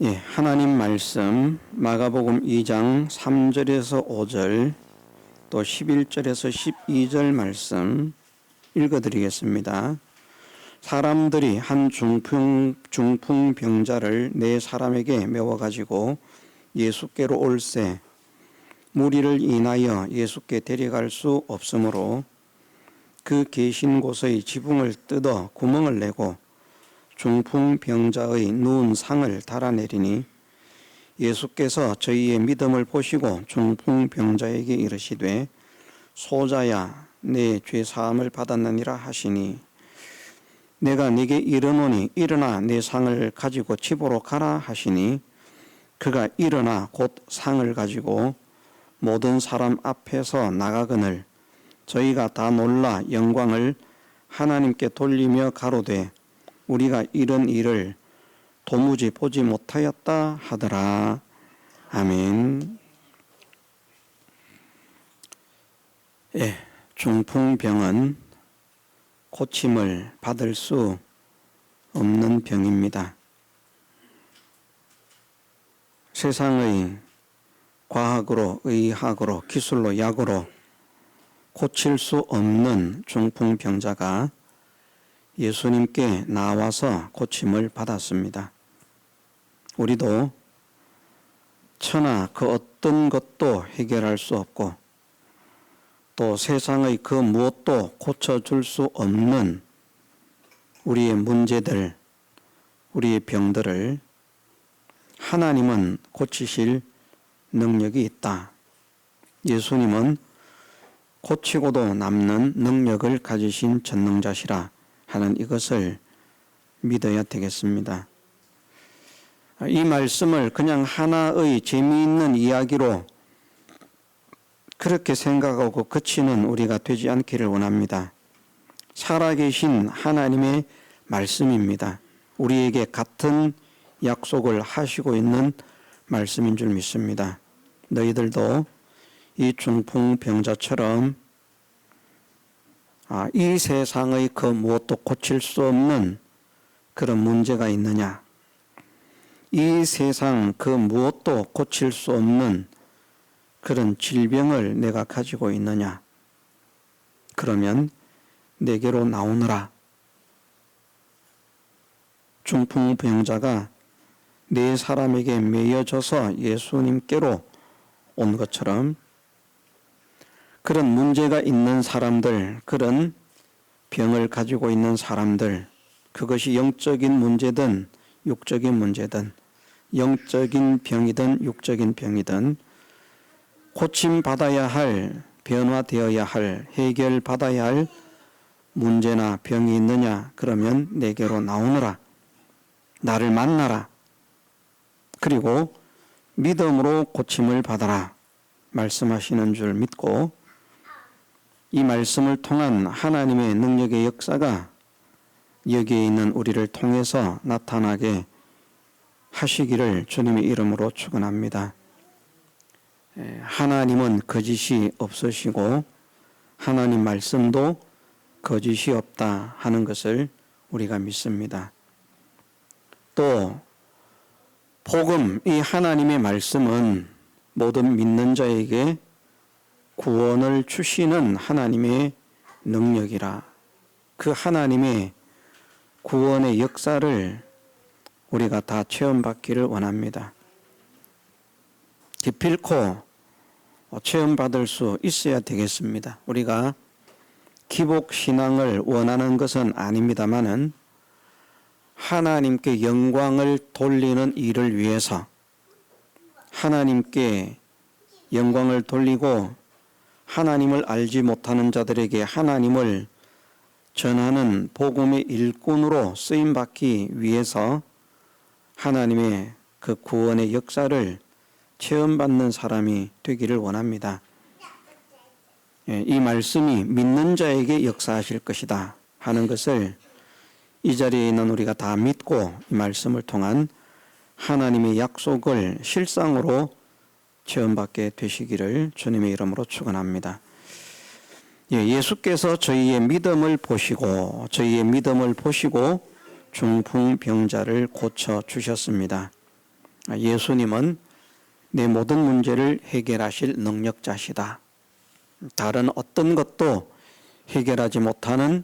하나님 말씀 마가복음 2장 3절에서 5절 또 11절에서 12절 말씀 읽어드리겠습니다. 사람들이 한 중풍병자를 네 사람에게 메워가지고 예수께로 올세 무리를 인하여 예수께 데려갈 수 없으므로 그 계신 곳의 지붕을 뜯어 구멍을 내고 중풍병자의 누운 상을 달아내리니 예수께서 저희의 믿음을 보시고 중풍병자에게 이르시되 소자야 내 죄사함을 받았느니라 하시니 내가 네게 이르노니 일어나 내 상을 가지고 집으로 가라 하시니 그가 일어나 곧 상을 가지고 모든 사람 앞에서 나가거늘 저희가 다 놀라 영광을 하나님께 돌리며 가로되 우리가 이런 일을 도무지 보지 못하였다 하더라. 아멘. 중풍병은 고침을 받을 수 없는 병입니다. 세상의 과학으로, 의학으로, 기술로, 약으로 고칠 수 없는 중풍병자가 예수님께 나와서 고침을 받았습니다. 우리도 천하 그 어떤 것도 해결할 수 없고 또 세상의 그 무엇도 고쳐줄 수 없는 우리의 문제들, 우리의 병들을 하나님은 고치실 능력이 있다. 예수님은 고치고도 남는 능력을 가지신 전능자시라 하는 이것을 믿어야 되겠습니다. 이 말씀을 그냥 하나의 재미있는 이야기로 그렇게 생각하고 그치는 우리가 되지 않기를 원합니다. 살아계신 하나님의 말씀입니다. 우리에게 같은 약속을 하시고 있는 말씀인 줄 믿습니다. 너희들도 이 중풍병자처럼 이 세상의 그 무엇도 고칠 수 없는 그런 문제가 있느냐? 이 세상 그 무엇도 고칠 수 없는 그런 질병을 내가 가지고 있느냐? 그러면 내게로 나오너라. 중풍병자가 네 사람에게 매여져서 예수님께로 온 것처럼 그런 문제가 있는 사람들, 그런 병을 가지고 있는 사람들, 그것이 영적인 문제든 육적인 문제든 영적인 병이든 육적인 병이든 고침받아야 할, 변화되어야 할, 해결받아야 할 문제나 병이 있느냐? 그러면 내게로 나오너라. 나를 만나라. 그리고 믿음으로 고침을 받아라. 말씀하시는 줄 믿고 이 말씀을 통한 하나님의 능력의 역사가 여기에 있는 우리를 통해서 나타나게 하시기를 주님의 이름으로 축원합니다. 하나님은 거짓이 없으시고 하나님 말씀도 거짓이 없다 하는 것을 우리가 믿습니다. 또 복음, 이 하나님의 말씀은 모든 믿는 자에게 구원을 주시는 하나님의 능력이라. 그 하나님의 구원의 역사를 우리가 다 체험받기를 원합니다. 기필코 체험받을 수 있어야 되겠습니다. 우리가 기복신앙을 원하는 것은 아닙니다마는 하나님께 영광을 돌리는 일을 위해서 하나님께 영광을 돌리고 하나님을 알지 못하는 자들에게 하나님을 전하는 복음의 일꾼으로 쓰임받기 위해서 하나님의 그 구원의 역사를 체험받는 사람이 되기를 원합니다. 이 말씀이 믿는 자에게 역사하실 것이다 하는 것을 이 자리에 있는 우리가 다 믿고 이 말씀을 통한 하나님의 약속을 실상으로 체험받게 되시기를 주님의 이름으로 축원합니다. 예수께서 저희의 믿음을 보시고 중풍병자를 고쳐 주셨습니다. 예수님은 내 모든 문제를 해결하실 능력자시다. 다른 어떤 것도 해결하지 못하는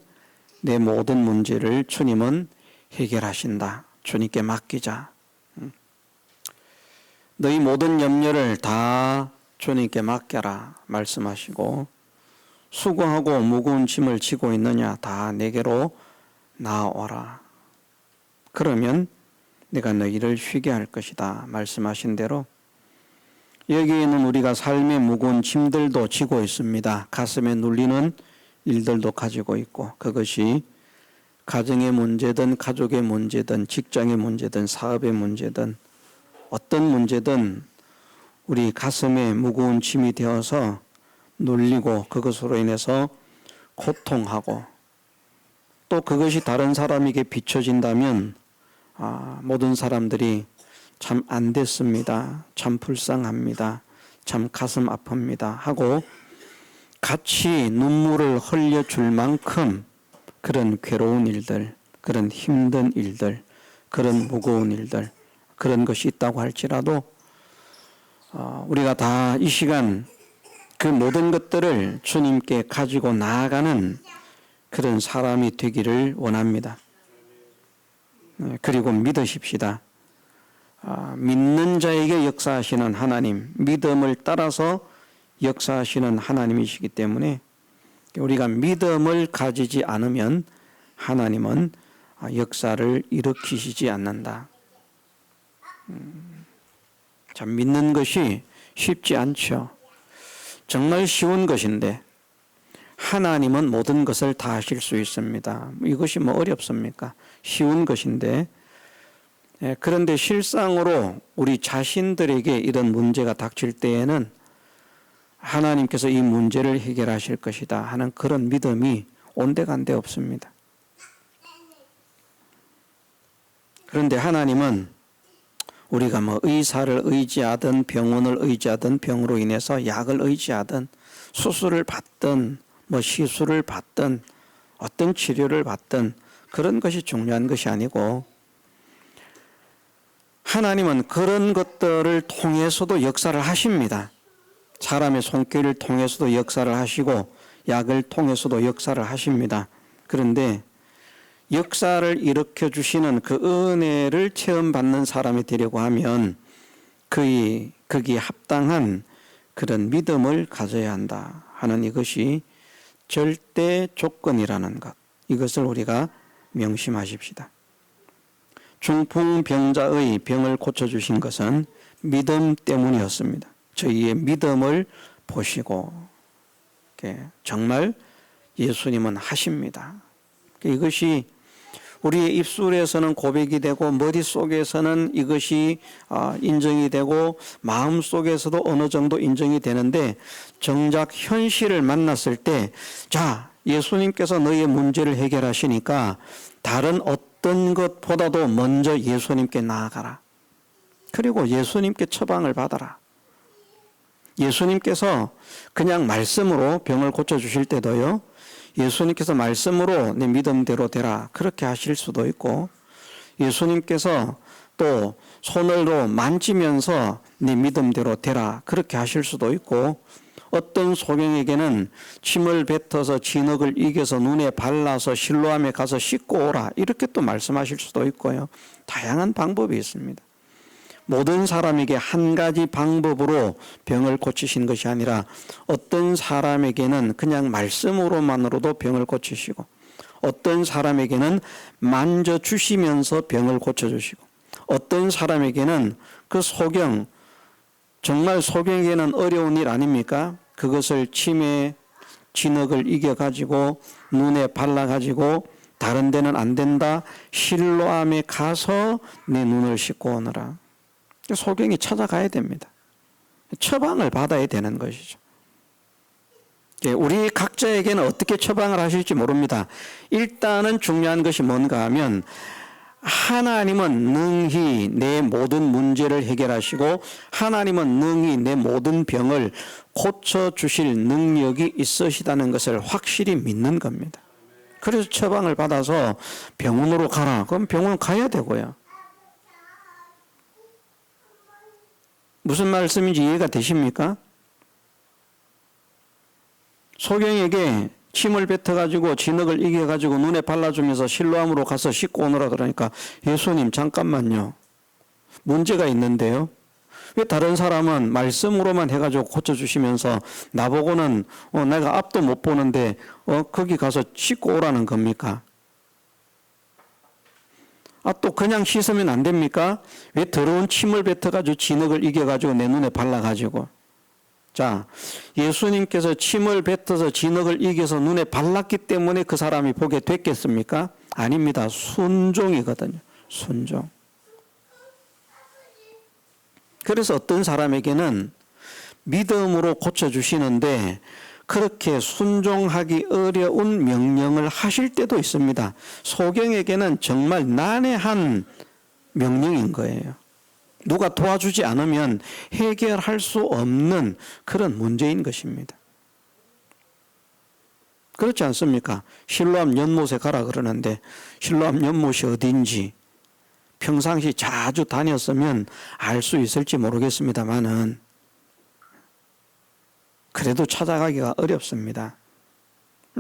내 모든 문제를 주님은 해결하신다. 주님께 맡기자. 너희 모든 염려를 다 주님께 맡겨라 말씀하시고, 수고하고 무거운 짐을 지고 있느냐 다 내게로 나아오라. 그러면 내가 너희를 쉬게 할 것이다 말씀하신 대로 여기에는 우리가 삶의 무거운 짐들도 지고 있습니다. 가슴에 눌리는 일들도 가지고 있고, 그것이 가정의 문제든 가족의 문제든 직장의 문제든 사업의 문제든 어떤 문제든 우리 가슴에 무거운 짐이 되어서 눌리고 그것으로 인해서 고통하고, 또 그것이 다른 사람에게 비춰진다면 모든 사람들이 참 안 됐습니다, 참 불쌍합니다, 참 가슴 아픕니다 하고 같이 눈물을 흘려줄 만큼 그런 괴로운 일들, 그런 힘든 일들, 그런 무거운 일들, 그런 것이 있다고 할지라도 우리가 다 이 시간 그 모든 것들을 주님께 가지고 나아가는 그런 사람이 되기를 원합니다. 그리고 믿으십시다. 믿는 자에게 역사하시는 하나님, 믿음을 따라서 역사하시는 하나님이시기 때문에 우리가 믿음을 가지지 않으면 하나님은 역사를 일으키시지 않는다. 참 믿는 것이 쉽지 않죠. 정말 쉬운 것인데 하나님은 모든 것을 다 하실 수 있습니다. 이것이 뭐 어렵습니까? 쉬운 것인데, 그런데 실상으로 우리 자신들에게 이런 문제가 닥칠 때에는 하나님께서 이 문제를 해결하실 것이다 하는 그런 믿음이 온데간데 없습니다. 그런데 하나님은 우리가 뭐 의사를 의지하든 병원을 의지하든 병으로 인해서 약을 의지하든 수술을 받든 뭐 시술을 받든 어떤 치료를 받든 그런 것이 중요한 것이 아니고, 하나님은 그런 것들을 통해서도 역사를 하십니다. 사람의 손길을 통해서도 역사를 하시고 약을 통해서도 역사를 하십니다. 그런데 역사를 일으켜 주시는 그 은혜를 체험받는 사람이 되려고 하면 거기에 합당한 그런 믿음을 가져야 한다 하는 이것이 절대 조건이라는 것, 이것을 우리가 명심하십시다. 중풍병자의 병을 고쳐주신 것은 믿음 때문이었습니다. 저희의 믿음을 보시고 정말 예수님은 하십니다. 이것이 우리의 입술에서는 고백이 되고 머릿속에서는 이것이 인정이 되고 마음속에서도 어느 정도 인정이 되는데, 정작 현실을 만났을 때 자, 예수님께서 너희의 문제를 해결하시니까 다른 어떤 것보다도 먼저 예수님께 나아가라. 그리고 예수님께 처방을 받아라. 예수님께서 그냥 말씀으로 병을 고쳐주실 때도요, 예수님께서 말씀으로 내 믿음대로 되라 그렇게 하실 수도 있고, 예수님께서 또 손으로 만지면서 내 믿음대로 되라 그렇게 하실 수도 있고, 어떤 소경에게는 침을 뱉어서 진흙을 이겨서 눈에 발라서 실로암에 가서 씻고 오라 이렇게 또 말씀하실 수도 있고요. 다양한 방법이 있습니다. 모든 사람에게 한 가지 방법으로 병을 고치신 것이 아니라 어떤 사람에게는 그냥 말씀으로만으로도 병을 고치시고, 어떤 사람에게는 만져주시면서 병을 고쳐주시고, 어떤 사람에게는 그 소경, 정말 소경에게는 어려운 일 아닙니까? 그것을 침에 진흙을 이겨가지고 눈에 발라가지고 다른 데는 안 된다, 실로암에 가서 내 눈을 씻고 오너라. 소경이 찾아가야 됩니다. 처방을 받아야 되는 것이죠. 우리 각자에게는 어떻게 처방을 하실지 모릅니다. 일단은 중요한 것이 뭔가 하면, 하나님은 능히 내 모든 문제를 해결하시고 하나님은 능히 내 모든 병을 고쳐주실 능력이 있으시다는 것을 확실히 믿는 겁니다. 그래서 처방을 받아서 병원으로 가라. 그럼 병원 가야 되고요. 무슨 말씀인지 이해가 되십니까? 소경에게 침을 뱉어가지고 진흙을 이겨가지고 눈에 발라주면서 실로암으로 가서 씻고 오너라 그러니까 예수님 잠깐만요. 문제가 있는데요. 왜 다른 사람은 말씀으로만 해가지고 고쳐주시면서 나보고는 내가 앞도 못 보는데 거기 가서 씻고 오라는 겁니까? 또 그냥 씻으면 안 됩니까? 왜 더러운 침을 뱉어가지고 진흙을 이겨가지고 내 눈에 발라가지고. 자, 예수님께서 침을 뱉어서 진흙을 이겨서 눈에 발랐기 때문에 그 사람이 보게 됐겠습니까? 아닙니다. 순종이거든요. 순종. 그래서 어떤 사람에게는 믿음으로 고쳐주시는데 그렇게 순종하기 어려운 명령을 하실 때도 있습니다. 소경에게는 정말 난해한 명령인 거예요. 누가 도와주지 않으면 해결할 수 없는 그런 문제인 것입니다. 그렇지 않습니까? 실로암 연못에 가라 그러는데 실로암 연못이 어딘지 평상시 자주 다녔으면 알 수 있을지 모르겠습니다만은 그래도 찾아가기가 어렵습니다.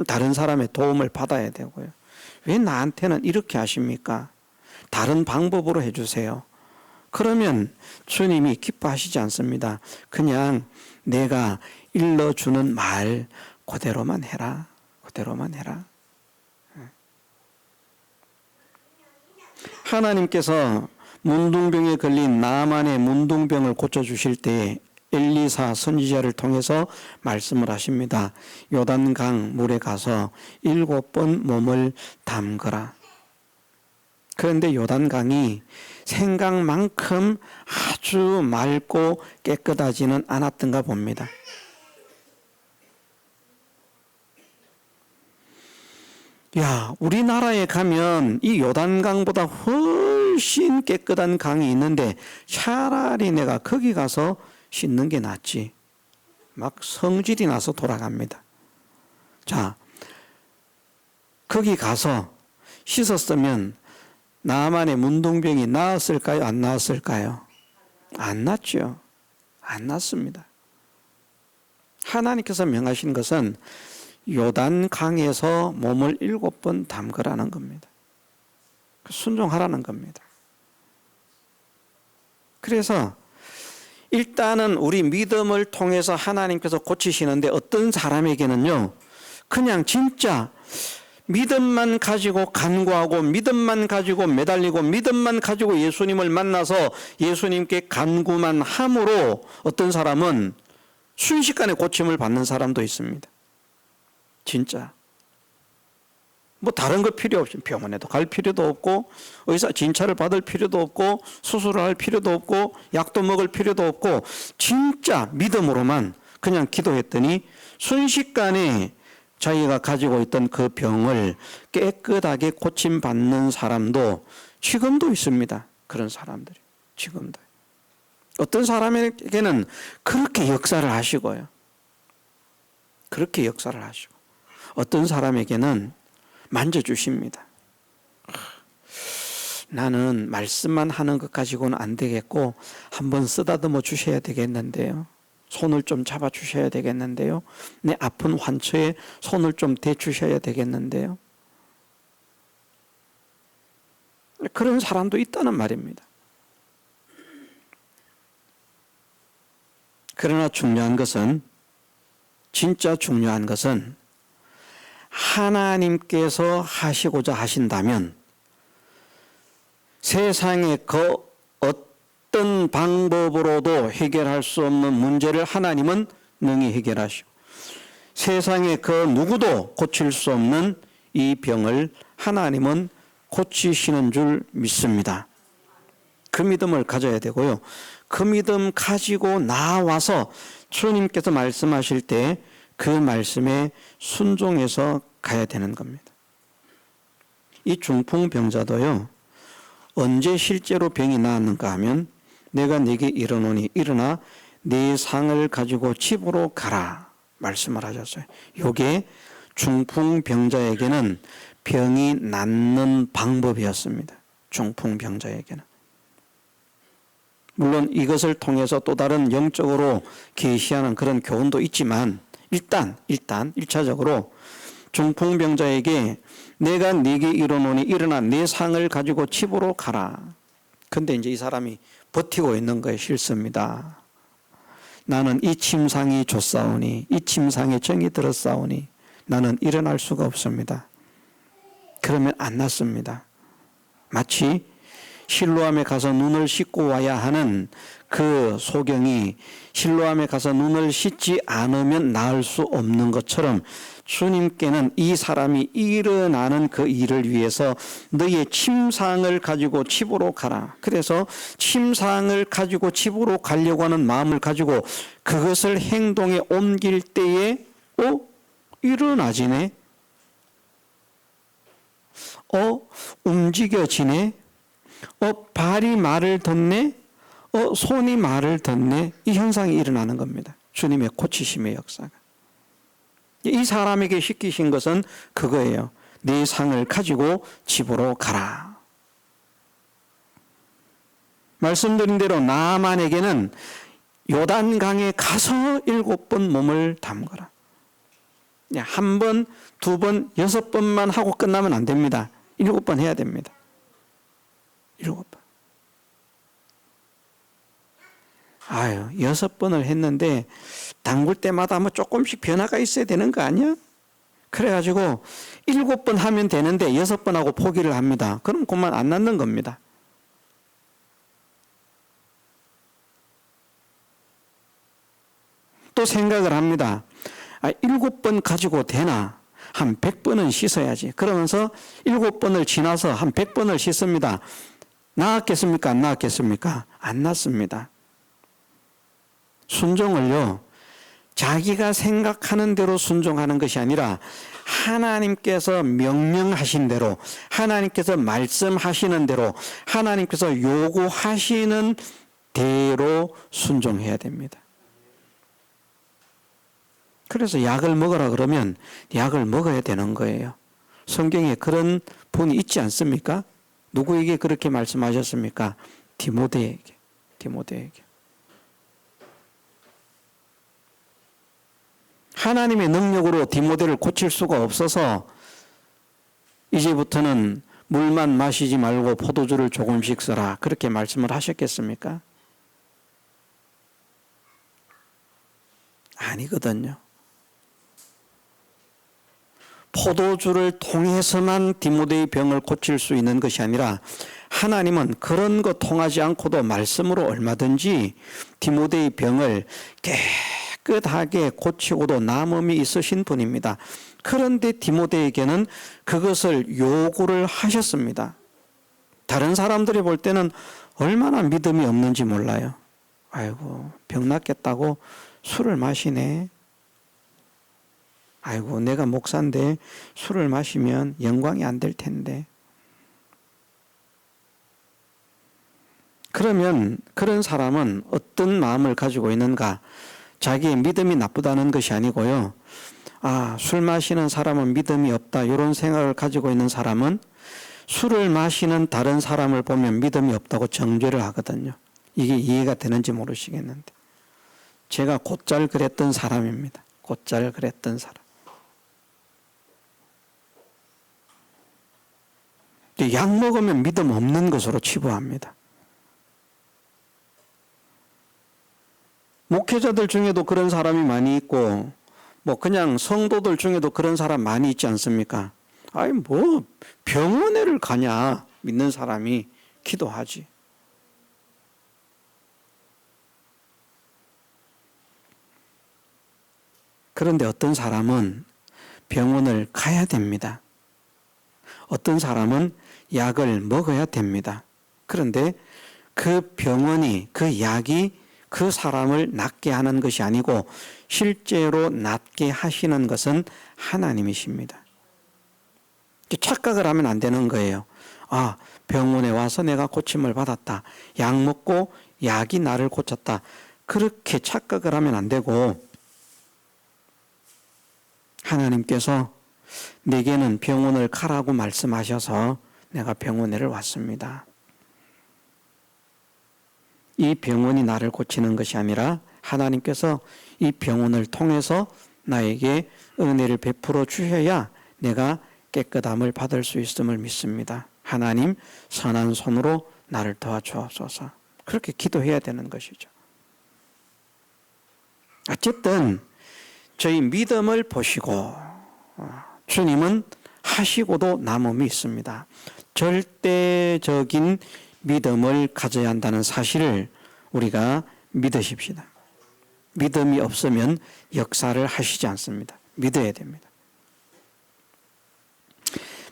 다른 사람의 도움을 받아야 되고요. 왜 나한테는 이렇게 하십니까? 다른 방법으로 해주세요. 그러면 주님이 기뻐하시지 않습니다. 그냥 내가 일러주는 말 그대로만 해라. 그대로만 해라. 하나님께서 문둥병에 걸린 나만의 문둥병을 고쳐주실 때 엘리사 선지자를 통해서 말씀을 하십니다. 요단강 물에 가서 7번 몸을 담그라. 그런데 요단강이 생각만큼 아주 맑고 깨끗하지는 않았던가 봅니다. 우리나라에 가면 이 요단강보다 훨씬 깨끗한 강이 있는데 차라리 내가 거기 가서 씻는 게 낫지. 막 성질이 나서 돌아갑니다. 자, 거기 가서 씻었으면 나만의 문둥병이 나았을까요? 안 나았을까요? 안 났죠. 안 났습니다. 하나님께서 명하신 것은 요단강에서 몸을 7번 담그라는 겁니다. 순종하라는 겁니다. 그래서 일단은 우리 믿음을 통해서 하나님께서 고치시는데 어떤 사람에게는요, 그냥 진짜 믿음만 가지고 간구하고 믿음만 가지고 매달리고 믿음만 가지고 예수님을 만나서 예수님께 간구만 함으로 어떤 사람은 순식간에 고침을 받는 사람도 있습니다. 진짜. 다른 거 필요 없이 병원에도 갈 필요도 없고 의사 진찰을 받을 필요도 없고 수술을 할 필요도 없고 약도 먹을 필요도 없고 진짜 믿음으로만 그냥 기도했더니 순식간에 자기가 가지고 있던 그 병을 깨끗하게 고침받는 사람도 지금도 있습니다. 그런 사람들이 지금도. 어떤 사람에게는 그렇게 역사를 하시고요. 그렇게 역사를 하시고 어떤 사람에게는 만져주십니다. 나는 말씀만 하는 것 가지고는 안 되겠고 한번 쓰다듬어 주셔야 되겠는데요. 손을 좀 잡아 주셔야 되겠는데요. 내 아픈 환처에 손을 좀 대 주셔야 되겠는데요. 그런 사람도 있다는 말입니다. 그러나 중요한 것은 진짜 중요한 것은 하나님께서 하시고자 하신다면 세상의 그 어떤 방법으로도 해결할 수 없는 문제를 하나님은 능히 해결하시고 세상의 그 누구도 고칠 수 없는 이 병을 하나님은 고치시는 줄 믿습니다. 그 믿음을 가져야 되고요. 그 믿음 가지고 나와서 주님께서 말씀하실 때 그 말씀에 순종해서 가야 되는 겁니다. 이 중풍병자도요. 언제 실제로 병이 나았는가 하면 내가 네게 이르노니 일어나 네 상을 가지고 집으로 가라 말씀을 하셨어요. 이게 중풍병자에게는 병이 낫는 방법이었습니다. 중풍병자에게는. 물론 이것을 통해서 또 다른 영적으로 계시하는 그런 교훈도 있지만 일단 1차적으로 중풍병자에게 내가 네게 이르노니 일어나 네 상을 가지고 집으로 가라. 근데 이제 이 사람이 버티고 있는 거에 싫습니다. 나는 이 침상이 좋사오니 이 침상에 정이 들었사오니 나는 일어날 수가 없습니다. 그러면 안 낫습니다. 마치 실로암에 가서 눈을 씻고 와야 하는 그 소경이 실로암에 가서 눈을 씻지 않으면 나을 수 없는 것처럼 주님께는 이 사람이 일어나는 그 일을 위해서 너의 침상을 가지고 집으로 가라. 그래서 침상을 가지고 집으로 가려고 하는 마음을 가지고 그것을 행동에 옮길 때에 일어나지네. 움직여지네. 발이 말을 듣네. 손이 말을 듣네. 이 현상이 일어나는 겁니다. 주님의 고치심의 역사가. 이 사람에게 시키신 것은 그거예요. 네 상을 가지고 집으로 가라. 말씀드린 대로 나아만에게는 요단강에 가서 7번 몸을 담그라. 1번, 2번, 6번만 하고 끝나면 안 됩니다. 7번 해야 됩니다. 7번. 6번을 했는데 담글 때마다 뭐 조금씩 변화가 있어야 되는 거 아니야? 그래가지고 7번 하면 되는데 6번 하고 포기를 합니다. 그럼 그만 안 낫는 겁니다. 또 생각을 합니다. 7번 가지고 되나? 한 100번은 씻어야지. 그러면서 7번을 지나서 한 100번을 씻습니다. 나았겠습니까? 안 나았겠습니까? 안 낫습니다. 순종을요, 자기가 생각하는 대로 순종하는 것이 아니라 하나님께서 명령하신 대로, 하나님께서 말씀하시는 대로, 하나님께서 요구하시는 대로 순종해야 됩니다. 그래서 약을 먹으라 그러면 약을 먹어야 되는 거예요. 성경에 그런 분이 있지 않습니까? 누구에게 그렇게 말씀하셨습니까? 디모데에게. 하나님의 능력으로 디모데를 고칠 수가 없어서 이제부터는 물만 마시지 말고 포도주를 조금씩 써라. 그렇게 말씀을 하셨겠습니까? 아니거든요. 포도주를 통해서만 디모데의 병을 고칠 수 있는 것이 아니라 하나님은 그런 거 통하지 않고도 말씀으로 얼마든지 디모데의 병을 깨끗하게 고치고도 남음이 있으신 분입니다. 그런데 디모데에게는 그것을 요구를 하셨습니다. 다른 사람들이 볼 때는 얼마나 믿음이 없는지 몰라요. 아이고, 병 낫겠다고 술을 마시네. 아이고, 내가 목사인데 술을 마시면 영광이 안 될 텐데. 그러면 그런 사람은 어떤 마음을 가지고 있는가? 자기의 믿음이 나쁘다는 것이 아니고요. 술 마시는 사람은 믿음이 없다. 이런 생각을 가지고 있는 사람은 술을 마시는 다른 사람을 보면 믿음이 없다고 정죄를 하거든요. 이게 이해가 되는지 모르시겠는데. 제가 곧잘 그랬던 사람입니다. 곧잘 그랬던 사람. 약 먹으면 믿음 없는 것으로 치부합니다. 목회자들 중에도 그런 사람이 많이 있고, 그냥 성도들 중에도 그런 사람 많이 있지 않습니까? 병원에를 가냐, 믿는 사람이 기도하지. 그런데 어떤 사람은 병원을 가야 됩니다. 어떤 사람은 약을 먹어야 됩니다. 그런데 그 병원이, 그 약이 그 사람을 낫게 하는 것이 아니고 실제로 낫게 하시는 것은 하나님이십니다. 착각을 하면 안 되는 거예요. 병원에 와서 내가 고침을 받았다. 약 먹고 약이 나를 고쳤다. 그렇게 착각을 하면 안 되고, 하나님께서 내게는 병원을 가라고 말씀하셔서 내가 병원에를 왔습니다. 이 병원이 나를 고치는 것이 아니라 하나님께서 이 병원을 통해서 나에게 은혜를 베풀어 주셔야 내가 깨끗함을 받을 수 있음을 믿습니다. 하나님 선한 손으로 나를 도와주옵소서. 그렇게 기도해야 되는 것이죠. 어쨌든 저희 믿음을 보시고 주님은 하시고도 남음이 있습니다. 절대적인 믿음을 가져야 한다는 사실을 우리가 믿으십시다. 믿음이 없으면 역사를 하시지 않습니다. 믿어야 됩니다.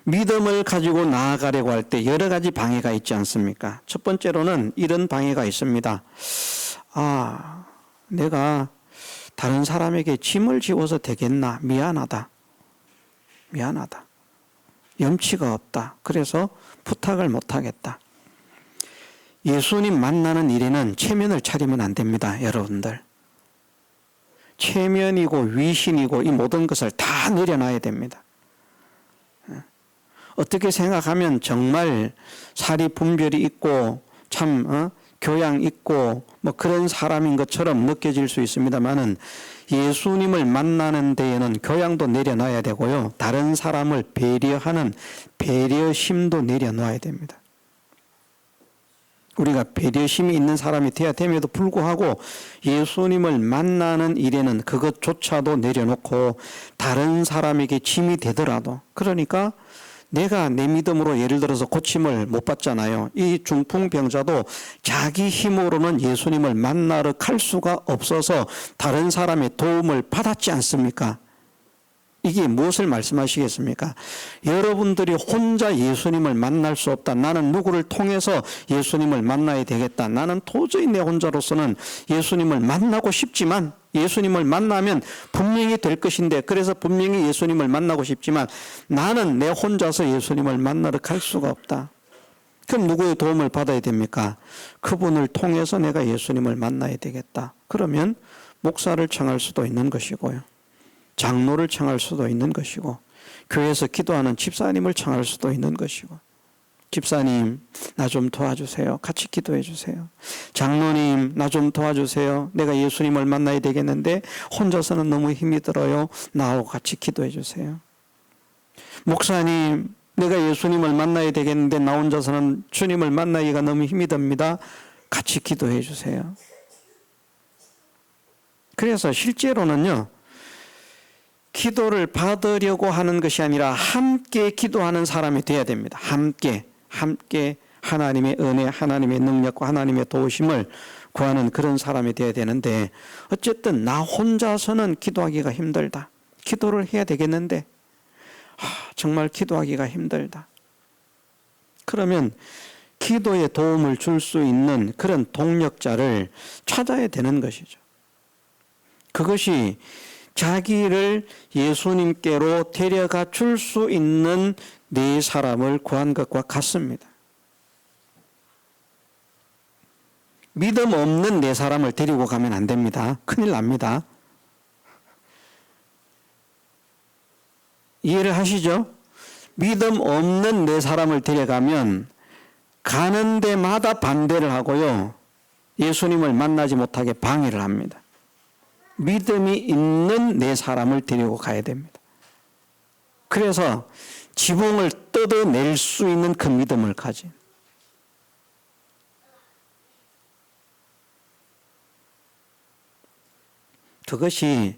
믿음을 가지고 나아가려고 할 때 여러 가지 방해가 있지 않습니까? 첫 번째로는 이런 방해가 있습니다. 내가 다른 사람에게 짐을 지워서 되겠나? 미안하다. 염치가 없다. 그래서 부탁을 못하겠다. 예수님 만나는 일에는 체면을 차리면 안 됩니다. 여러분들. 체면이고 위신이고 이 모든 것을 다 내려놔야 됩니다. 어떻게 생각하면 정말 사리 분별이 있고 참 교양 있고 뭐 그런 사람인 것처럼 느껴질 수 있습니다만은 예수님을 만나는 데에는 교양도 내려놔야 되고요. 다른 사람을 배려하는 배려심도 내려놔야 됩니다. 우리가 배려심이 있는 사람이 되어야 됨에도 불구하고 예수님을 만나는 일에는 그것조차도 내려놓고 다른 사람에게 짐이 되더라도, 그러니까 내가 내 믿음으로 예를 들어서 고침을 못 받잖아요. 이 중풍병자도 자기 힘으로는 예수님을 만나러 갈 수가 없어서 다른 사람의 도움을 받았지 않습니까? 이게 무엇을 말씀하시겠습니까? 여러분들이 혼자 예수님을 만날 수 없다. 나는 누구를 통해서 예수님을 만나야 되겠다. 나는 도저히 내 혼자로서는 예수님을 만나고 싶지만, 예수님을 만나면 분명히 될 것인데, 그래서 분명히 예수님을 만나고 싶지만 나는 내 혼자서 예수님을 만나러 갈 수가 없다. 그럼 누구의 도움을 받아야 됩니까? 그분을 통해서 내가 예수님을 만나야 되겠다. 그러면 목사를 청할 수도 있는 것이고요. 장로를 청할 수도 있는 것이고, 교회에서 기도하는 집사님을 청할 수도 있는 것이고, 집사님 나 좀 도와주세요. 같이 기도해 주세요. 장로님 나 좀 도와주세요. 내가 예수님을 만나야 되겠는데 혼자서는 너무 힘이 들어요. 나하고 같이 기도해 주세요. 목사님 내가 예수님을 만나야 되겠는데 나 혼자서는 주님을 만나기가 너무 힘이 듭니다. 같이 기도해 주세요. 그래서 실제로는요, 기도를 받으려고 하는 것이 아니라 함께 기도하는 사람이 되어야 됩니다. 함께 하나님의 은혜, 하나님의 능력과 하나님의 도우심을 구하는 그런 사람이 되어야 되는데, 어쨌든 나 혼자서는 기도하기가 힘들다. 기도를 해야 되겠는데 정말 기도하기가 힘들다. 그러면 기도에 도움을 줄 수 있는 그런 동력자를 찾아야 되는 것이죠. 그것이 자기를 예수님께로 데려가 줄 수 있는 네 사람을 구한 것과 같습니다. 믿음 없는 네 사람을 데리고 가면 안 됩니다. 큰일 납니다. 이해를 하시죠? 믿음 없는 네 사람을 데려가면 가는 데마다 반대를 하고요, 예수님을 만나지 못하게 방해를 합니다. 믿음이 있는 네 사람을 데리고 가야 됩니다. 그래서 지붕을 뜯어낼 수 있는 그 믿음을 가진, 그것이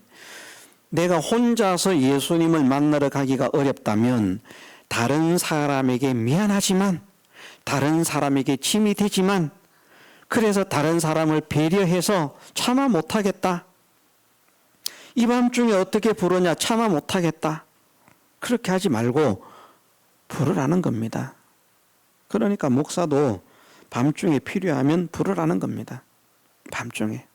내가 혼자서 예수님을 만나러 가기가 어렵다면 다른 사람에게 미안하지만, 다른 사람에게 짐이 되지만, 그래서 다른 사람을 배려해서 참아 못하겠다. 이 밤중에 어떻게 부르냐, 참아 못하겠다. 그렇게 하지 말고 부르라는 겁니다. 그러니까 목사도 밤중에 필요하면 부르라는 겁니다. 밤중에.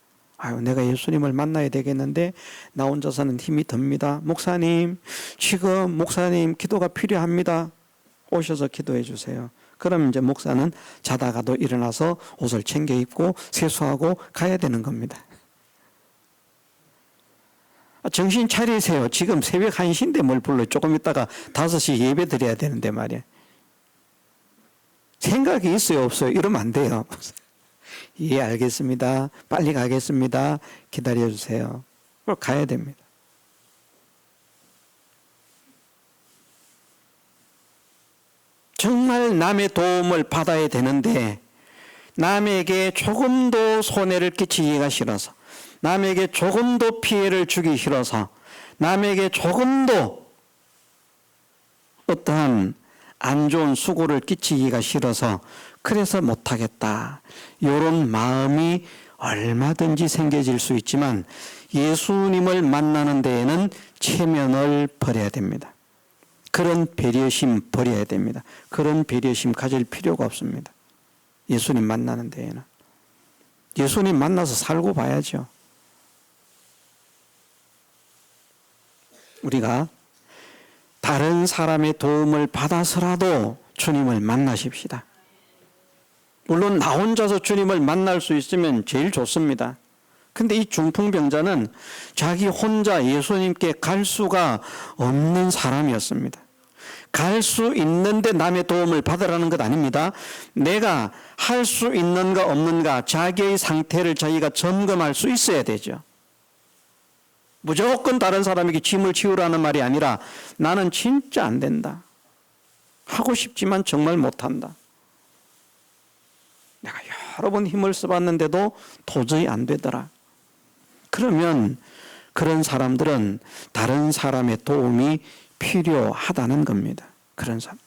내가 예수님을 만나야 되겠는데 나 혼자서는 힘이 듭니다. 목사님, 지금 목사님 기도가 필요합니다. 오셔서 기도해 주세요. 그럼 이제 목사는 자다가도 일어나서 옷을 챙겨 입고 세수하고 가야 되는 겁니다. 정신 차리세요. 지금 새벽 1시인데 뭘 불러요. 조금 있다가 5시 예배 드려야 되는데 말이에요. 생각이 있어요, 없어요? 이러면 안 돼요. 예, 알겠습니다. 빨리 가겠습니다. 기다려주세요. 그걸 가야 됩니다. 정말 남의 도움을 받아야 되는데 남에게 조금도 손해를 끼치기가 싫어서, 남에게 조금도 피해를 주기 싫어서, 남에게 조금도 어떠한 안 좋은 수고를 끼치기가 싫어서 그래서 못하겠다, 이런 마음이 얼마든지 생겨질 수 있지만 예수님을 만나는 데에는 체면을 버려야 됩니다. 그런 배려심 버려야 됩니다. 그런 배려심 가질 필요가 없습니다. 예수님 만나는 데에는. 예수님 만나서 살고 봐야죠. 우리가 다른 사람의 도움을 받아서라도 주님을 만나십시다. 물론 나 혼자서 주님을 만날 수 있으면 제일 좋습니다. 근데 이 중풍병자는 자기 혼자 예수님께 갈 수가 없는 사람이었습니다. 갈 수 있는데 남의 도움을 받으라는 것 아닙니다. 내가 할 수 있는가 없는가 자기의 상태를 자기가 점검할 수 있어야 되죠. 무조건 다른 사람에게 짐을 치우라는 말이 아니라 나는 진짜 안 된다. 하고 싶지만 정말 못한다. 내가 여러 번 힘을 써봤는데도 도저히 안 되더라. 그러면 그런 사람들은 다른 사람의 도움이 필요하다는 겁니다. 그런 사람.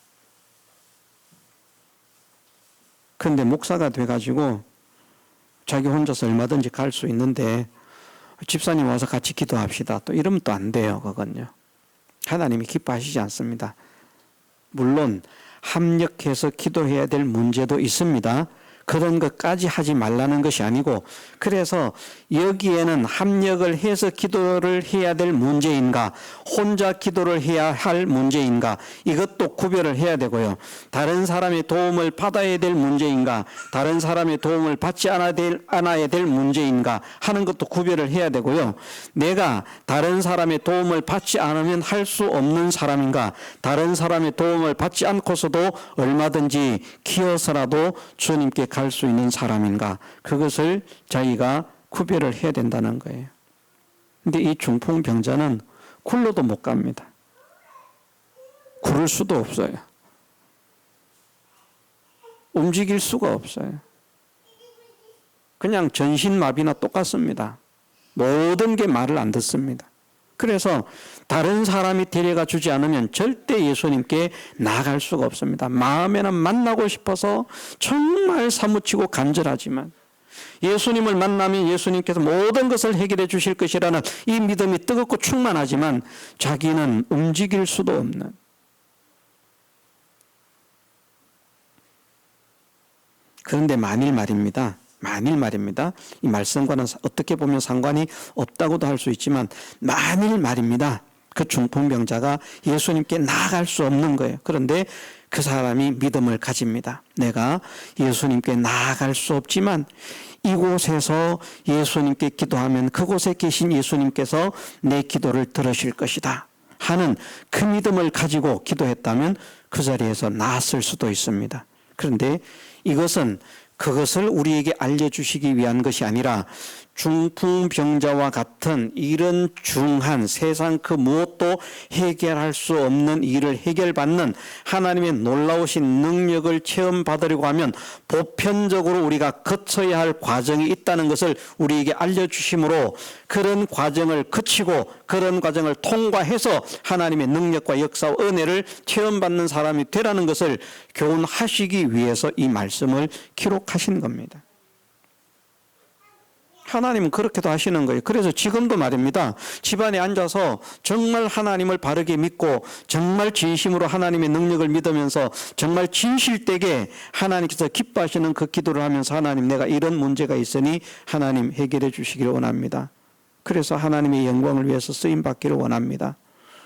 그런데 목사가 돼가지고 자기 혼자서 얼마든지 갈 수 있는데 집사님 와서 같이 기도합시다. 또 이러면 또 안 돼요. 그건요. 하나님이 기뻐하시지 않습니다. 물론 합력해서 기도해야 될 문제도 있습니다. 그런 것까지 하지 말라는 것이 아니고, 그래서 여기에는 합력을 해서 기도를 해야 될 문제인가, 혼자 기도를 해야 할 문제인가, 이것도 구별을 해야 되고요. 다른 사람의 도움을 받아야 될 문제인가, 다른 사람의 도움을 받지 않아야 될 문제인가 하는 것도 구별을 해야 되고요. 내가 다른 사람의 도움을 받지 않으면 할 수 없는 사람인가, 다른 사람의 도움을 받지 않고서도 얼마든지 키워서라도 주님께 갈 수 있는 사람인가, 그것을 자기가 구별을 해야 된다는 거예요. 근데 이 중풍병자는 굴러도 못 갑니다. 구를 수도 없어요. 움직일 수가 없어요. 그냥 전신마비나 똑같습니다. 모든 게 말을 안 듣습니다. 그래서 다른 사람이 데려가 주지 않으면 절대 예수님께 나아갈 수가 없습니다. 마음에는 만나고 싶어서 정말 사무치고 간절하지만 예수님을 만나면 예수님께서 모든 것을 해결해 주실 것이라는 이 믿음이 뜨겁고 충만하지만 자기는 움직일 수도 없는, 그런데 만일 말입니다. 이 말씀과는 어떻게 보면 상관이 없다고도 할 수 있지만 만일 말입니다. 그 중풍병자가 예수님께 나아갈 수 없는 거예요. 그런데 그 사람이 믿음을 가집니다. 내가 예수님께 나아갈 수 없지만 이곳에서 예수님께 기도하면 그곳에 계신 예수님께서 내 기도를 들으실 것이다 하는 그 믿음을 가지고 기도했다면 그 자리에서 나았을 수도 있습니다. 그런데 이것은 그것을 우리에게 알려주시기 위한 것이 아니라 중풍병자와 같은 이런 중한 세상 그 무엇도 해결할 수 없는 일을 해결받는 하나님의 놀라우신 능력을 체험받으려고 하면 보편적으로 우리가 거쳐야 할 과정이 있다는 것을 우리에게 알려주심으로 그런 과정을 거치고 그런 과정을 통과해서 하나님의 능력과 역사와 은혜를 체험받는 사람이 되라는 것을 교훈하시기 위해서 이 말씀을 기록하신 겁니다. 하나님은 그렇게도 하시는 거예요. 그래서 지금도 말입니다. 집안에 앉아서 정말 하나님을 바르게 믿고 정말 진심으로 하나님의 능력을 믿으면서 정말 진실되게 하나님께서 기뻐하시는 그 기도를 하면서 하나님, 내가 이런 문제가 있으니 하나님 해결해 주시기를 원합니다. 그래서 하나님의 영광을 위해서 쓰임받기를 원합니다.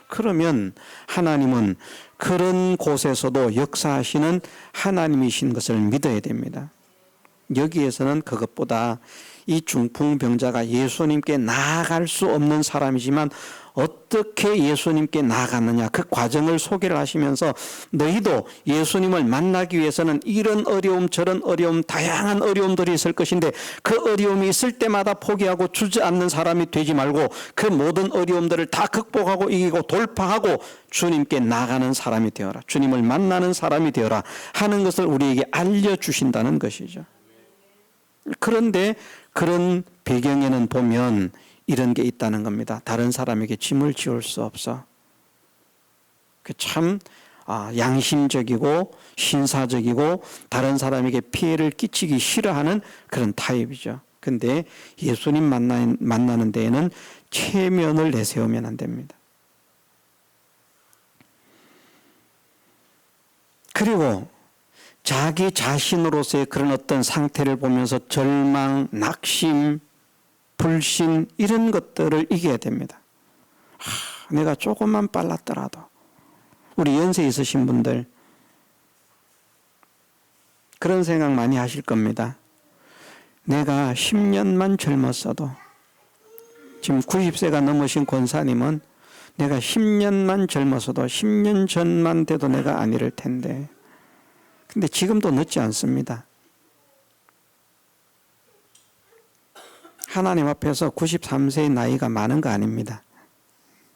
그러면 하나님은 그런 곳에서도 역사하시는 하나님이신 것을 믿어야 됩니다. 여기에서는 그것보다 이 중풍병자가 예수님께 나아갈 수 없는 사람이지만 어떻게 예수님께 나아갔느냐 그 과정을 소개를 하시면서 너희도 예수님을 만나기 위해서는 이런 어려움 저런 어려움 다양한 어려움들이 있을 것인데 그 어려움이 있을 때마다 포기하고 주저앉는 사람이 되지 말고 그 모든 어려움들을 다 극복하고 이기고 돌파하고 주님께 나가는 사람이 되어라. 주님을 만나는 사람이 되어라 하는 것을 우리에게 알려주신다는 것이죠. 그런데 그런 배경에는 보면 이런 게 있다는 겁니다. 다른 사람에게 짐을 지울 수 없어. 참 양심적이고 신사적이고 다른 사람에게 피해를 끼치기 싫어하는 그런 타입이죠. 그런데 예수님 만나는 데에는 체면을 내세우면 안 됩니다. 그리고 자기 자신으로서의 그런 어떤 상태를 보면서 절망, 낙심, 불신 이런 것들을 이겨야 됩니다. 내가 조금만 빨랐더라도 우리 연세 있으신 분들 그런 생각 많이 하실 겁니다. 내가 10년만 젊었어도 지금 90세가 넘으신 권사님은 내가 10년만 젊었어도 10년 전만 돼도 내가 안 이럴 텐데 근데 지금도 늦지 않습니다. 하나님 앞에서 93세의 나이가 많은 거 아닙니다.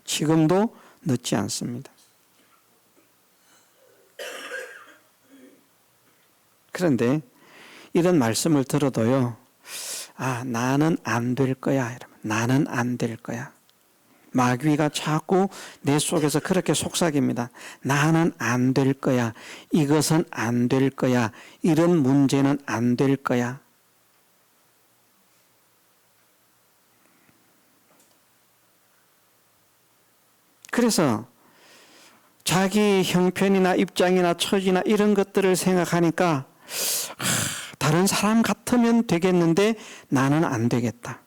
지금도 늦지 않습니다. 그런데 이런 말씀을 들어도요. 나는 안 될 거야. 이러면 나는 안 될 거야. 마귀가 자꾸 내 속에서 그렇게 속삭입니다. 나는 안 될 거야. 이것은 안 될 거야. 이런 문제는 안 될 거야. 그래서 자기 형편이나 입장이나 처지나 이런 것들을 생각하니까 다른 사람 같으면 되겠는데 나는 안 되겠다.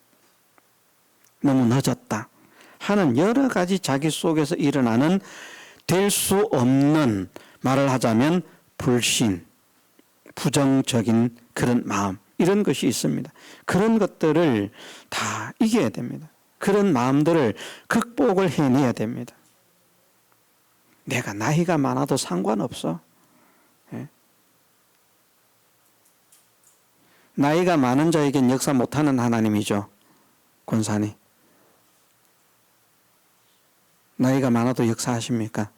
너무 늦었다. 하는 여러 가지 자기 속에서 일어나는 될 수 없는 말을 하자면 불신, 부정적인 그런 마음 이런 것이 있습니다. 그런 것들을 다 이겨야 됩니다. 그런 마음들을 극복을 해내야 됩니다. 내가 나이가 많아도 상관없어. 예? 나이가 많은 자에겐 역사 못하는 하나님이죠. 권사님. 나이가 많아도 역사하십니까?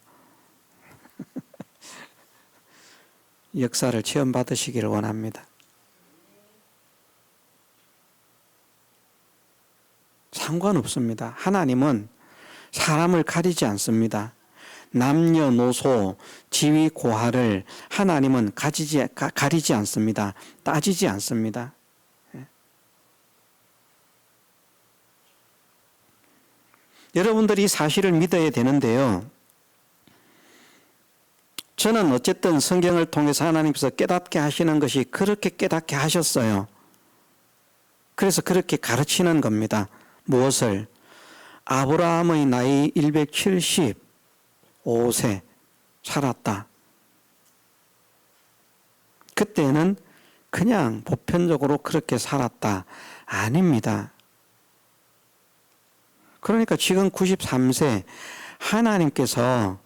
역사를 체험받으시기를 원합니다. 상관없습니다. 하나님은 사람을 가리지 않습니다. 남녀노소, 지위, 고하를 하나님은 가리지 않습니다. 따지지 않습니다. 여러분들이 이 사실을 믿어야 되는데요. 저는 어쨌든 성경을 통해서 하나님께서 깨닫게 하시는 것이 그렇게 깨닫게 하셨어요. 그래서 그렇게 가르치는 겁니다. 무엇을? 아브라함의 나이 175세 살았다. 그때는 그냥 보편적으로 그렇게 살았다. 아닙니다. 그러니까 지금 93세 하나님께서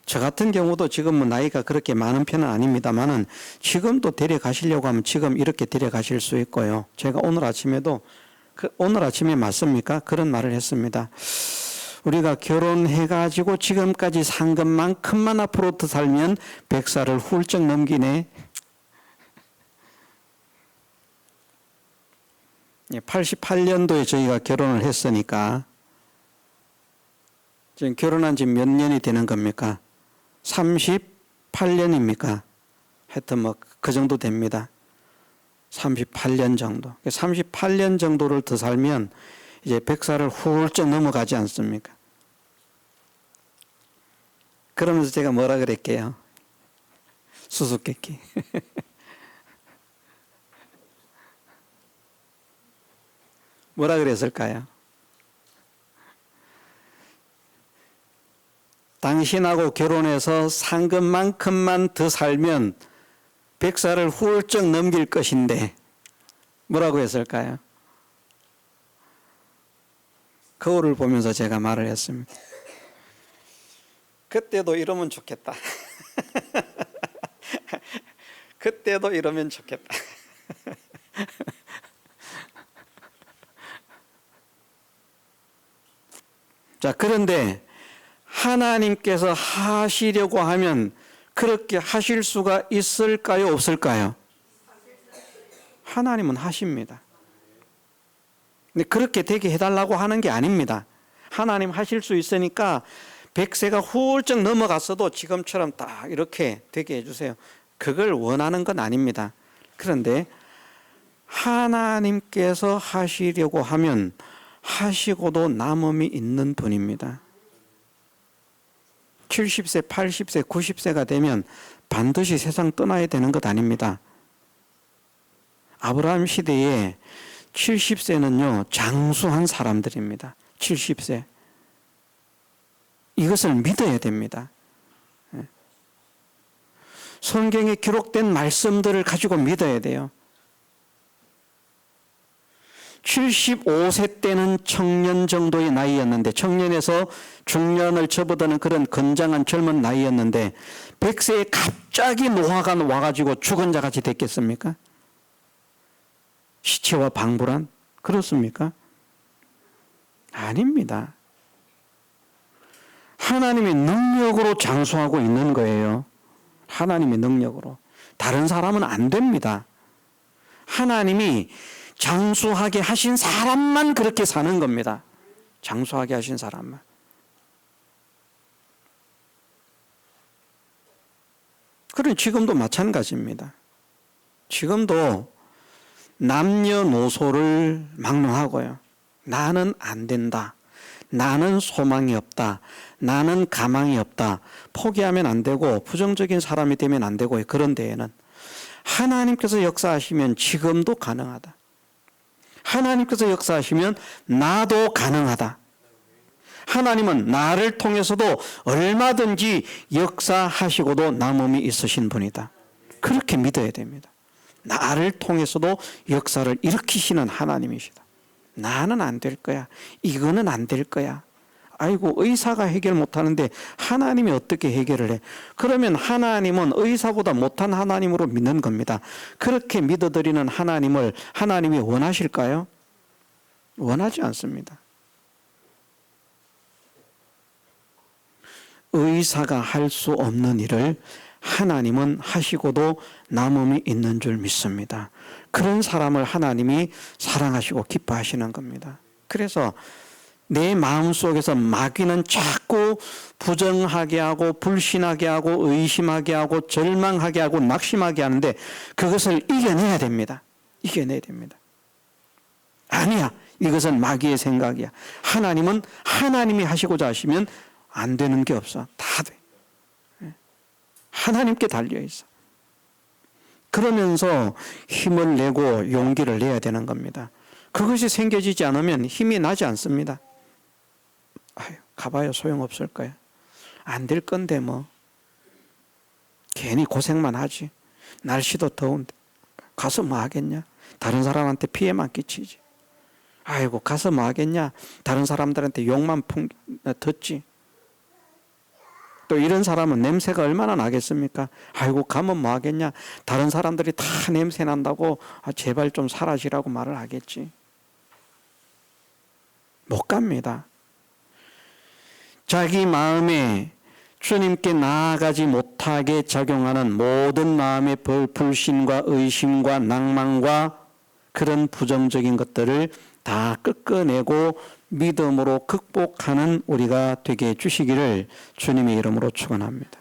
저 같은 경우도 지금은 나이가 그렇게 많은 편은 아닙니다만은 지금도 데려가시려고 하면 지금 이렇게 데려가실 수 있고요. 제가 오늘 아침에도 오늘 아침에 맞습니까? 그런 말을 했습니다. 우리가 결혼해가지고 지금까지 산 것만큼만 앞으로 더 살면 100살을 훌쩍 넘기네. 88년도에 저희가 결혼을 했으니까 지금 결혼한 지 몇 년이 되는 겁니까? 38년입니까? 하여튼 뭐 그 정도 됩니다. 38년 정도. 38년 정도를 더 살면 이제 100살을 훌쩍 넘어가지 않습니까? 그러면서 제가 뭐라 그랬게요? 수수께끼. 뭐라 그랬을까요? 당신하고 결혼해서 산 것만큼만 더 살면 100살을 훌쩍 넘길 것인데 뭐라고 했을까요? 거울을 보면서 제가 말을 했습니다. 그때도 이러면 좋겠다. 그때도 이러면 좋겠다. 자, 그런데 하나님께서 하시려고 하면 그렇게 하실 수가 있을까요? 없을까요? 하나님은 하십니다. 근데 그렇게 되게 해달라고 하는 게 아닙니다. 하나님 하실 수 있으니까 100세가 훌쩍 넘어갔어도 지금처럼 딱 이렇게 되게 해주세요. 그걸 원하는 건 아닙니다. 그런데 하나님께서 하시려고 하면 하시고도 남음이 있는 분입니다. 70세, 80세, 90세가 되면 반드시 세상 떠나야 되는 것 아닙니다. 아브라함 시대에 70세는요, 장수한 사람들입니다. 70세. 이것을 믿어야 됩니다. 성경에 기록된 말씀들을 가지고 믿어야 돼요. 75세 때는 청년 정도의 나이였는데, 청년에서 중년을 접어드는 그런 건장한 젊은 나이였는데 100세에 갑자기 노화가 와가지고 죽은 자같이 됐겠습니까? 시체와 방불한? 그렇습니까? 아닙니다. 하나님의 능력으로 장수하고 있는 거예요. 하나님의 능력으로. 다른 사람은 안 됩니다. 하나님이 장수하게 하신 사람만 그렇게 사는 겁니다. 장수하게 하신 사람만. 그럼 지금도 마찬가지입니다. 지금도 남녀노소를 막론하고요. 나는 안 된다. 나는 소망이 없다. 나는 가망이 없다. 포기하면 안 되고 부정적인 사람이 되면 안 되고 그런 데에는 하나님께서 역사하시면 지금도 가능하다. 하나님께서 역사하시면 나도 가능하다. 하나님은 나를 통해서도 얼마든지 역사하시고도 남음이 있으신 분이다. 그렇게 믿어야 됩니다. 나를 통해서도 역사를 일으키시는 하나님이시다. 나는 안 될 거야. 이거는 안 될 거야. 아이고, 의사가 해결 못하는데 하나님이 어떻게 해결을 해? 그러면 하나님은 의사보다 못한 하나님으로 믿는 겁니다. 그렇게 믿어드리는 하나님을 하나님이 원하실까요? 원하지 않습니다. 의사가 할 수 없는 일을 하나님은 하시고도 남음이 있는 줄 믿습니다. 그런 사람을 하나님이 사랑하시고 기뻐하시는 겁니다. 그래서 내 마음속에서 마귀는 자꾸 부정하게 하고 불신하게 하고 의심하게 하고 절망하게 하고 낙심하게 하는데 그것을 이겨내야 됩니다. 이겨내야 됩니다. 아니야, 이것은 마귀의 생각이야. 하나님은 하나님이 하시고자 하시면 안 되는 게 없어. 다 돼. 하나님께 달려있어. 그러면서 힘을 내고 용기를 내야 되는 겁니다. 그것이 생겨지지 않으면 힘이 나지 않습니다. 아유, 가봐야 소용없을 거야. 안 될 건데 뭐. 괜히 고생만 하지. 날씨도 더운데 가서 뭐 하겠냐? 다른 사람한테 피해만 끼치지. 아이고, 가서 뭐 하겠냐? 다른 사람들한테 욕만 듣지. 또 이런 사람은 냄새가 얼마나 나겠습니까? 아이고, 가면 뭐 하겠냐? 다른 사람들이 다 냄새 난다고 제발 좀 사라지라고 말을 하겠지. 못 갑니다. 자기 마음에 주님께 나아가지 못하게 작용하는 모든 마음의 불신과 의심과 낭만과 그런 부정적인 것들을 다 꺾어내고 믿음으로 극복하는 우리가 되게 해주시기를 주님의 이름으로 축원합니다.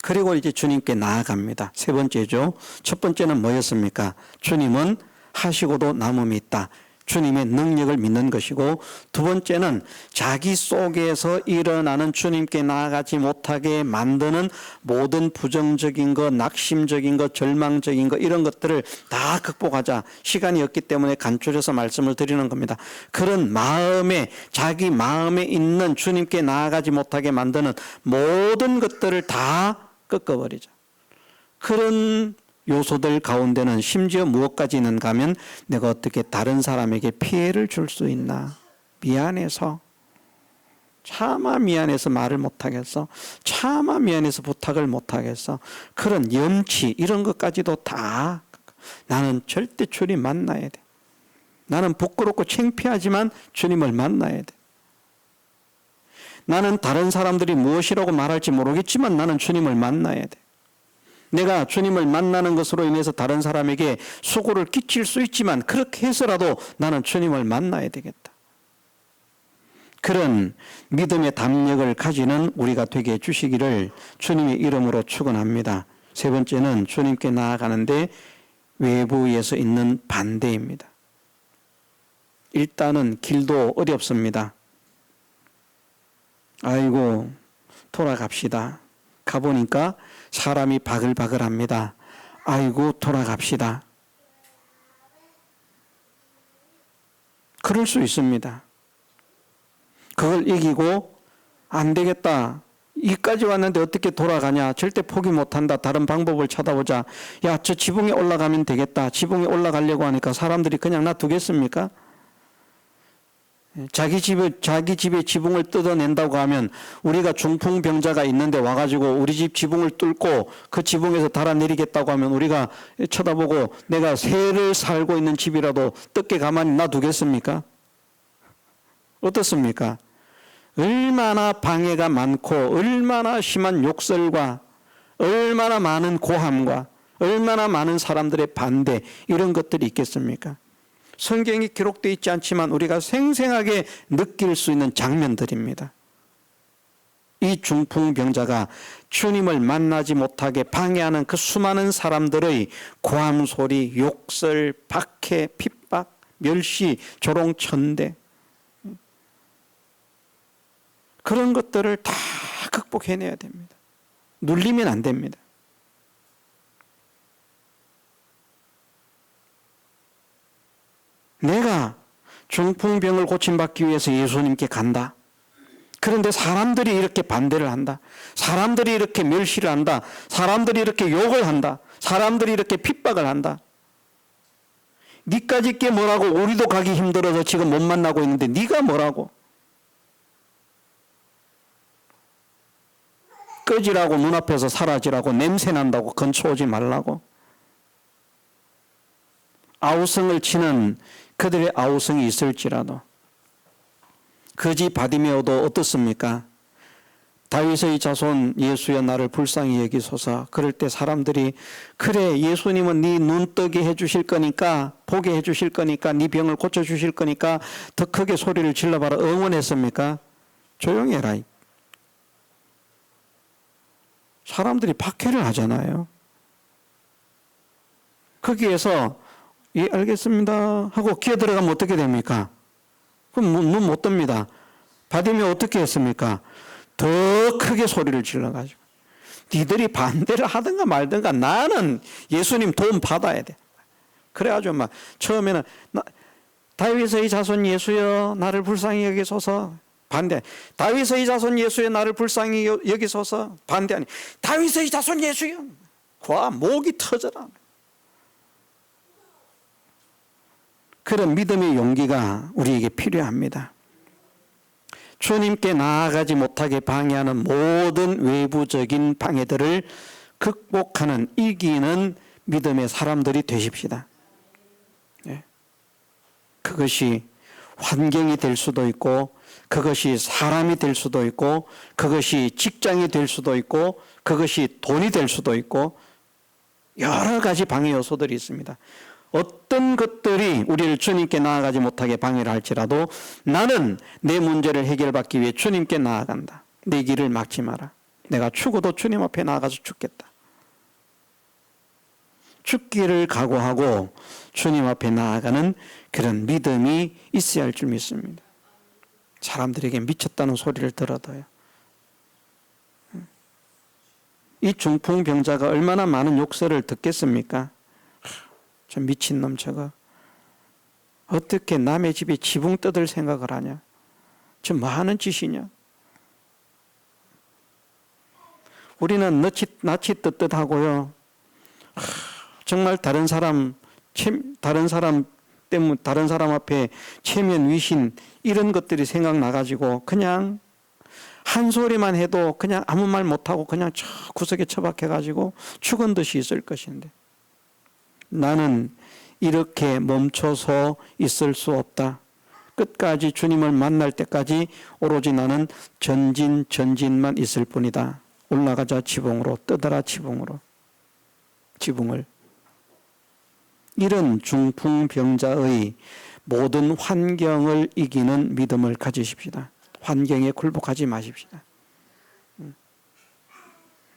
그리고 이제 주님께 나아갑니다. 세 번째죠. 첫 번째는 뭐였습니까? 주님은 하시고도 남음이 있다. 주님의 능력을 믿는 것이고, 두 번째는 자기 속에서 일어나는 주님께 나아가지 못하게 만드는 모든 부정적인 것, 낙심적인 것, 절망적인 것, 이런 것들을 다 극복하자. 시간이 없기 때문에 간추려서 말씀을 드리는 겁니다. 그런 마음에, 자기 마음에 있는 주님께 나아가지 못하게 만드는 모든 것들을 다 꺾어버리자. 그런 요소들 가운데는 심지어 무엇까지 있는가 하면 내가 어떻게 다른 사람에게 피해를 줄 수 있나, 미안해서, 차마 미안해서 말을 못하겠어, 차마 미안해서 부탁을 못하겠어, 그런 염치 이런 것까지도 다 나는 절대 주님 만나야 돼. 나는 부끄럽고 창피하지만 주님을 만나야 돼. 나는 다른 사람들이 무엇이라고 말할지 모르겠지만 나는 주님을 만나야 돼. 내가 주님을 만나는 것으로 인해서 다른 사람에게 수고를 끼칠 수 있지만 그렇게 해서라도 나는 주님을 만나야 되겠다. 그런 믿음의 담력을 가지는 우리가 되게 해주시기를 주님의 이름으로 축원합니다. 세 번째는 주님께 나아가는데 외부에서 있는 반대입니다. 일단은 길도 어렵습니다. 아이고 돌아갑시다. 가보니까 사람이 바글바글합니다. 아이고 돌아갑시다. 그럴 수 있습니다. 그걸 이기고 안 되겠다. 이까지 왔는데 어떻게 돌아가냐. 절대 포기 못한다. 다른 방법을 찾아보자. 야, 저 지붕에 올라가면 되겠다. 지붕에 올라가려고 하니까 사람들이 그냥 놔두겠습니까? 자기 집에 지붕을 뜯어낸다고 하면 우리가 중풍병자가 있는데 와가지고 우리 집 지붕을 뚫고 그 지붕에서 달아내리겠다고 하면 우리가 쳐다보고 내가 새를 살고 있는 집이라도 뜯게 가만히 놔두겠습니까? 어떻습니까? 얼마나 방해가 많고 얼마나 심한 욕설과 얼마나 많은 고함과 얼마나 많은 사람들의 반대 이런 것들이 있겠습니까? 성경이 기록되어 있지 않지만 우리가 생생하게 느낄 수 있는 장면들입니다. 이 중풍병자가 주님을 만나지 못하게 방해하는 그 수많은 사람들의 고함 소리, 욕설, 박해, 핍박, 멸시, 조롱, 천대 그런 것들을 다 극복해내야 됩니다. 눌리면 안 됩니다. 내가 중풍병을 고침받기 위해서 예수님께 간다. 그런데 사람들이 이렇게 반대를 한다. 사람들이 이렇게 멸시를 한다. 사람들이 이렇게 욕을 한다. 사람들이 이렇게 핍박을 한다. 니까짓 게 뭐라고. 우리도 가기 힘들어서 지금 못 만나고 있는데 네가 뭐라고. 꺼지라고, 눈앞에서 사라지라고, 냄새난다고, 근처 오지 말라고. 아우성을 치는 그들의 아우성이 있을지라도 거지 바디메오도 어떻습니까? 다윗의 자손 예수여 나를 불쌍히 여기소서. 그럴 때 사람들이 그래 예수님은 네 눈 뜨게 해주실 거니까, 보게 해주실 거니까, 네 병을 고쳐주실 거니까 더 크게 소리를 질러봐라 응원했습니까? 조용히 해라. 사람들이 박해를 하잖아요. 거기에서 예 알겠습니다 하고 기어 들어가면 어떻게 됩니까? 그럼 눈 못 뜹니다. 바디메오 어떻게 했습니까? 더 크게 소리를 질러가지고 니들이 반대를 하든가 말든가 나는 예수님 도움 받아야 돼. 그래가지고 막 처음에는 다윗의 자손 예수여 나를 불쌍히 여기소서. 반대. 다윗의 자손 예수여 나를 불쌍히 여기소서. 반대. 아니 다윗의 자손 예수여. 과 목이 터져라. 그런 믿음의 용기가 우리에게 필요합니다. 주님께 나아가지 못하게 방해하는 모든 외부적인 방해들을 극복하는, 이기는 믿음의 사람들이 되십시다. 그것이 환경이 될 수도 있고, 그것이 사람이 될 수도 있고, 그것이 직장이 될 수도 있고, 그것이 돈이 될 수도 있고, 여러 가지 방해 요소들이 있습니다. 어떤 것들이 우리를 주님께 나아가지 못하게 방해를 할지라도 나는 내 문제를 해결받기 위해 주님께 나아간다. 내 길을 막지 마라. 내가 죽어도 주님 앞에 나아가서 죽겠다. 죽기를 각오하고 주님 앞에 나아가는 그런 믿음이 있어야 할 줄 믿습니다. 사람들에게 미쳤다는 소리를 들어도요. 이 중풍병자가 얼마나 많은 욕설을 듣겠습니까? 저 미친놈 저거 어떻게 남의 집에 지붕 뜯을 생각을 하냐. 저 뭐 하는 짓이냐. 우리는 낯이 떳떳하고요. 정말 다른 사람 때문에 다른 사람 앞에 체면, 위신 이런 것들이 생각나가지고 그냥 한 소리만 해도 그냥 아무 말 못하고 그냥 저 구석에 처박혀가지고 죽은 듯이 있을 것인데, 나는 이렇게 멈춰서 있을 수 없다. 끝까지 주님을 만날 때까지 오로지 나는 전진만 있을 뿐이다. 올라가자 지붕으로, 뜨더라 지붕으로. 지붕을. 이런 중풍병자의 모든 환경을 이기는 믿음을 가지십시다. 환경에 굴복하지 마십시다.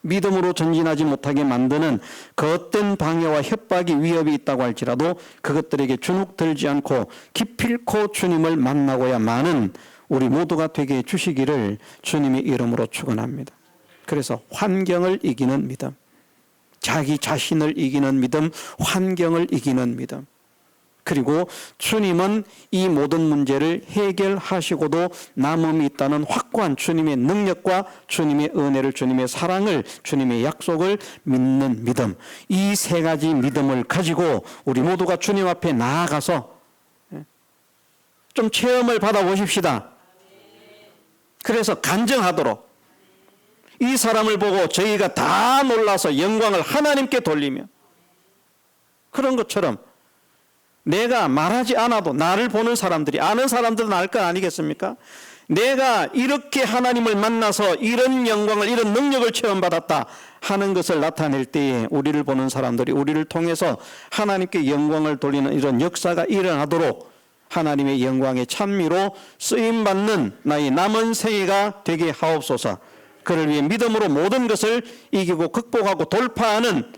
믿음으로 전진하지 못하게 만드는 겉된 방해와 협박이 위협이 있다고 할지라도 그것들에게 주눅들지 않고 기필코 주님을 만나고야만은 우리 모두가 되게 해주시기를 주님의 이름으로 축원합니다. 그래서 환경을 이기는 믿음, 자기 자신을 이기는 믿음, 환경을 이기는 믿음, 그리고 주님은 이 모든 문제를 해결하시고도 남음이 있다는 확고한 주님의 능력과 주님의 은혜를, 주님의 사랑을, 주님의 약속을 믿는 믿음, 이 세 가지 믿음을 가지고 우리 모두가 주님 앞에 나아가서 좀 체험을 받아보십시다. 그래서 간증하도록, 이 사람을 보고 저희가 다 놀라서 영광을 하나님께 돌리며, 그런 것처럼 내가 말하지 않아도 나를 보는 사람들이, 아는 사람들은 알 거 아니겠습니까? 내가 이렇게 하나님을 만나서 이런 영광을, 이런 능력을 체험받았다 하는 것을 나타낼 때에 우리를 보는 사람들이 우리를 통해서 하나님께 영광을 돌리는 이런 역사가 일어나도록 하나님의 영광의 찬미로 쓰임받는 나의 남은 생애가 되게 하옵소서. 그를 위해 믿음으로 모든 것을 이기고 극복하고 돌파하는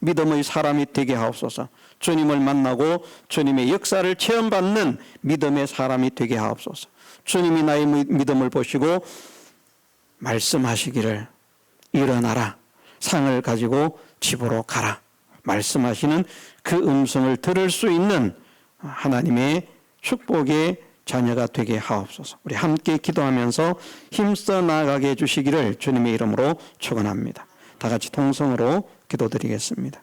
믿음의 사람이 되게 하옵소서. 주님을 만나고 주님의 역사를 체험받는 믿음의 사람이 되게 하옵소서. 주님이 나의 믿음을 보시고 말씀하시기를 일어나라, 상을 가지고 집으로 가라 말씀하시는 그 음성을 들을 수 있는 하나님의 축복의 자녀가 되게 하옵소서. 우리 함께 기도하면서 힘써 나아가게 해주시기를 주님의 이름으로 축원합니다. 다 같이 통성으로 기도드리겠습니다.